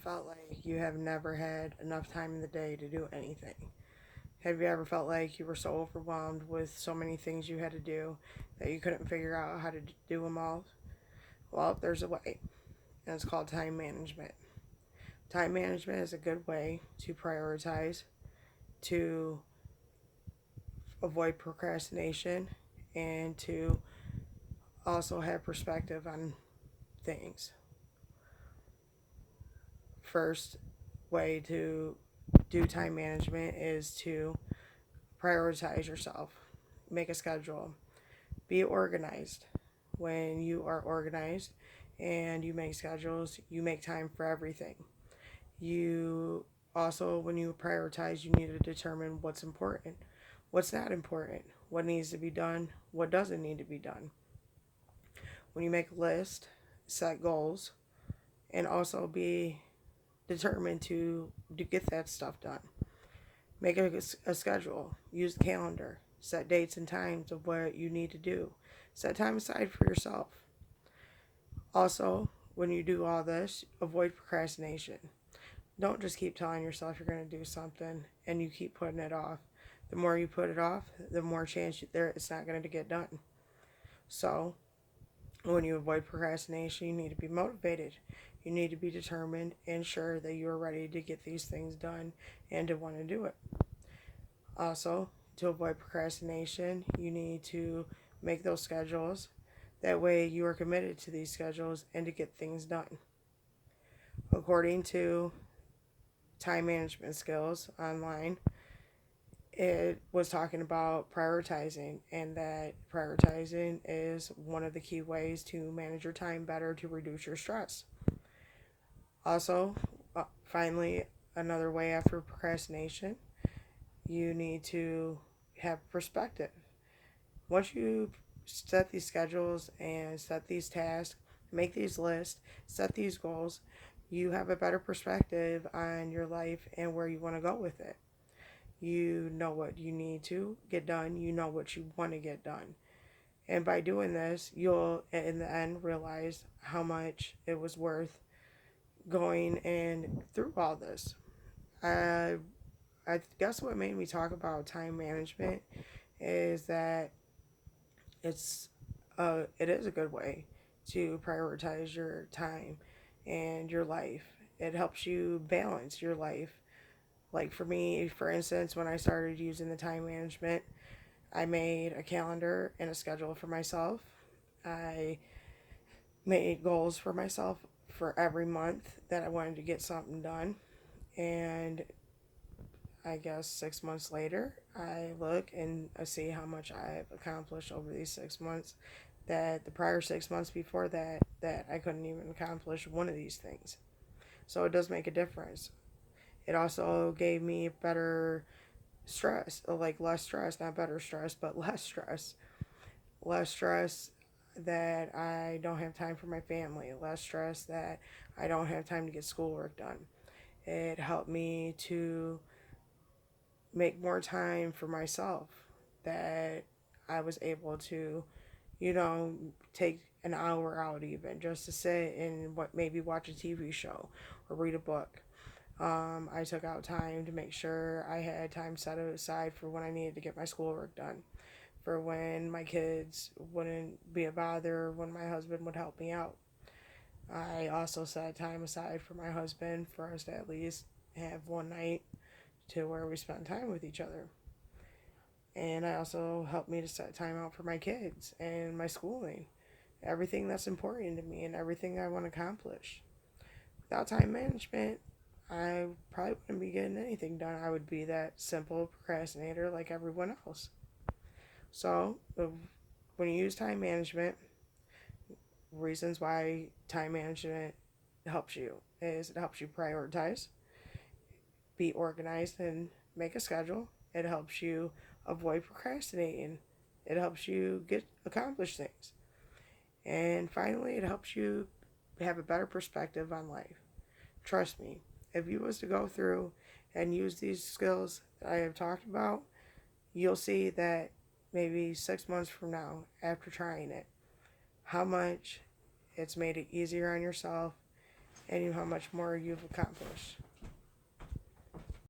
felt like you have never had enough time in the day to do anything? Have you ever felt like you were so overwhelmed with so many things you had to do that you couldn't figure out how to do them all? Well, there's a way, and it's called time management. Time management is a good way to prioritize, to avoid procrastination, and to also have perspective on things. First way to do time management is to prioritize yourself, make a schedule, be organized. When you are organized and you make schedules, you make time for everything. You also, when you prioritize, you need to determine what's important, what's not important, what needs to be done, what doesn't need to be done. When you make a list, set goals, and also be determined to get that stuff done. Make a schedule, use the calendar, set dates and times of what you need to do. Set time aside for yourself. Also, when you do all this, avoid procrastination. Don't just keep telling yourself you're going to do something and you keep putting it off. The more you put it off, the more chance there it's not going to get done. So, when you avoid procrastination, you need to be motivated. You need to be determined and sure that you are ready to get these things done and to want to do it. Also, to avoid procrastination, you need to make those schedules. That way, you are committed to these schedules and to get things done. According to time management skills online, it was talking about prioritizing, and that prioritizing is one of the key ways to manage your time better to reduce your stress. Also, finally, another way after procrastination, you need to have perspective. Once you set these schedules and set these tasks, make these lists, set these goals, you have a better perspective on your life and where you want to go with it. You know what you need to get done, you know what you want to get done. And by doing this, you'll in the end realize how much it was worth going and through all this. I, I guess what made me talk about time management is that it is a good way to prioritize your time and your life. It helps you balance your life. Like for me, for instance, when I started using the time management, I made a calendar and a schedule for myself. I made goals for myself for every month that I wanted to get something done. And I guess 6 months later, I look and I see how much I've accomplished over these 6 months. That the prior 6 months before that I couldn't even accomplish one of these things. So it does make a difference. It also gave me better stress, like less stress, not better stress, but less stress. Less stress that I don't have time for my family, less stress that I don't have time to get schoolwork done. It helped me to make more time for myself, that I was able to, take an hour out even just to sit and maybe watch a TV show or read a book. I took out time to make sure I had time set aside for when I needed to get my schoolwork done, for when my kids wouldn't be a bother, when my husband would help me out. I also set time aside for my husband for us to at least have one night to where we spent time with each other. And I also helped me to set time out for my kids and my schooling, everything that's important to me and everything I want to accomplish. Without time management, I probably wouldn't be getting anything done. I would be that simple procrastinator like everyone else. So, when you use time management, reasons why time management helps you is it helps you prioritize, be organized, and make a schedule. It helps you avoid procrastinating. It helps you get accomplish things. And finally, it helps you have a better perspective on life. Trust me, if you was to go through and use these skills that I have talked about, you'll see that maybe 6 months from now, after trying it, how much it's made it easier on yourself and how much more you've accomplished.